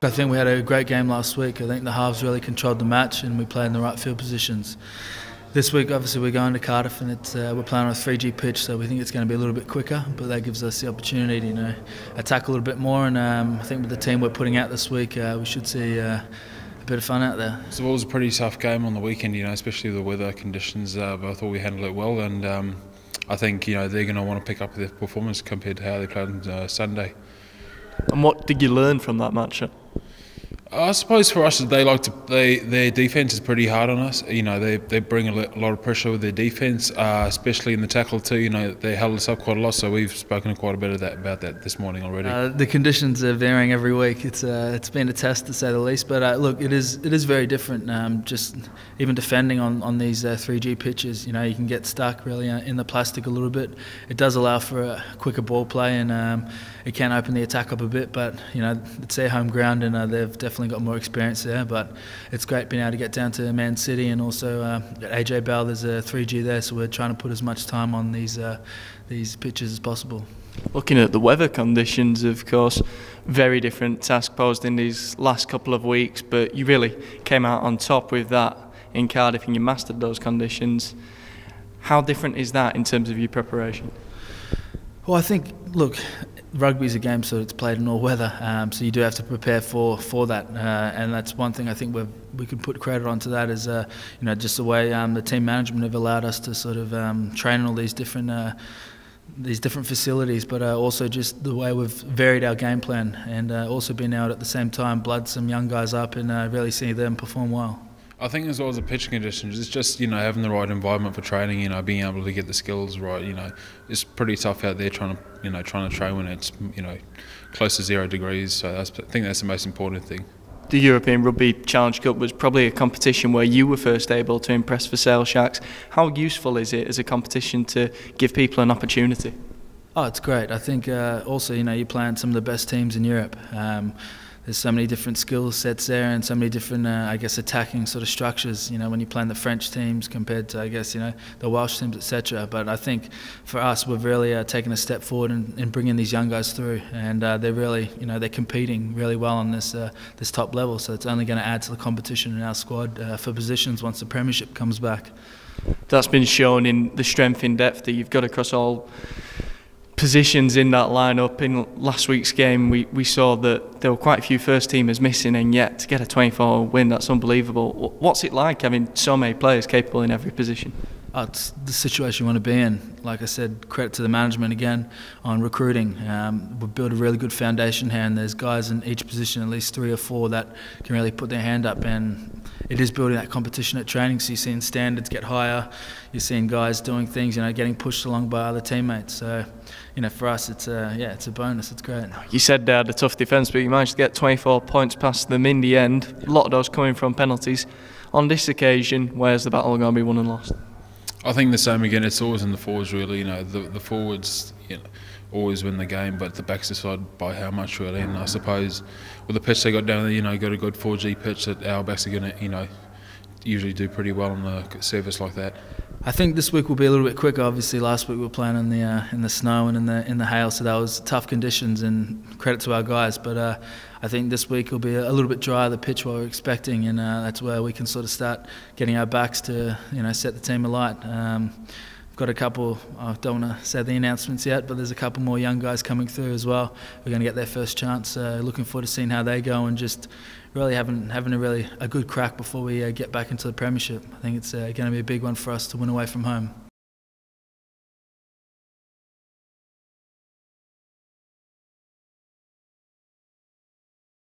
I think we had a great game last week. I think the halves really controlled the match and we played in the right field positions. This week, obviously, we're going to Cardiff and we're playing on a 3G pitch, so we think it's going to be a little bit quicker, but that gives us the opportunity to attack a little bit more. And I think with the team we're putting out this week, we should see a bit of fun out there. So it was a pretty tough game on the weekend, especially the weather conditions, but I thought we handled it well, and I think they're going to want to pick up their performance compared to how they played on Sunday. And what did you learn from that matchup? I suppose for us, their defence is pretty hard on us. They bring a lot of pressure with their defence, especially in the tackle too. They held us up quite a lot, so we've spoken quite a bit about that this morning already. The conditions are varying every week. It's been a test to say the least. But look, it is very different. Just even defending on these 3G pitches, you can get stuck really in the plastic a little bit. It does allow for a quicker ball play, and it can open the attack up a bit. But it's their home ground, and they've definitely got more experience there, but it's great being able to get down to Man City, and also at AJ Bell there's a 3G there, so we're trying to put as much time on these pitches as possible. Looking at the weather conditions, of course, very different task posed in these last couple of weeks, but you really came out on top with that in Cardiff and you mastered those conditions. How different is that in terms of your preparation? Well, I think, look, rugby's a game, so it's played in all weather, so you do have to prepare for that, and that's one thing I think we could put credit onto that is just the way the team management have allowed us to sort of train in all these different facilities, but also just the way we've varied our game plan, and also been able at the same time blood some young guys up and really see them perform well. I think as well as the pitching conditions, it's just having the right environment for training. Being able to get the skills right. It's pretty tough out there trying to train when it's close to 0 degrees. So I think that's the most important thing. The European Rugby Challenge Cup was probably a competition where you were first able to impress for Sale Sharks. How useful is it as a competition to give people an opportunity? Oh, it's great. I think also you're playing some of the best teams in Europe. There's so many different skill sets there and so many different, attacking sort of structures, when you're playing the French teams compared to, the Welsh teams, etc. But I think for us, we've really taken a step forward in bringing these young guys through, and they're really, they're competing really well on this top level. So it's only going to add to the competition in our squad for positions once the Premiership comes back. That's been shown in the strength in depth that you've got across all positions in that lineup. In last week's game, we saw that there were quite a few first teamers missing, and yet to get a 24 win, that's unbelievable. What's it like having so many players capable in every position? It's the situation you want to be in. Like I said, credit to the management again on recruiting. We've built a really good foundation here, and there's guys in each position, at least 3 or 4, that can really put their hand up, and it is building that competition at training. So you're seeing standards get higher, you're seeing guys doing things, getting pushed along by other teammates. So, for us, it's a bonus. It's great. You said they had a tough defence, but you managed to get 24 points past them in the end. A lot of those coming from penalties. On this occasion, where's the battle going to be won and lost? I think the same again. It's always in the forwards, really. The forwards, always win the game, but the backs decide by how much, really. And I suppose with the pitch they got down there, got a good 4G pitch, that our backs are going to, usually do pretty well on the surface like that. I think this week will be a little bit quicker. Obviously, last week we were playing in the snow and in the hail, so that was tough conditions. And credit to our guys, but I think this week will be a little bit drier, the pitch what we're expecting, and that's where we can sort of start getting our backs to set the team alight. We've got a couple. I don't want to say the announcements yet, but there's a couple more young guys coming through as well. We're going to get their first chance. Looking forward to seeing how they go and just really having a good crack before we get back into the Premiership. I think it's going to be a big one for us to win away from home.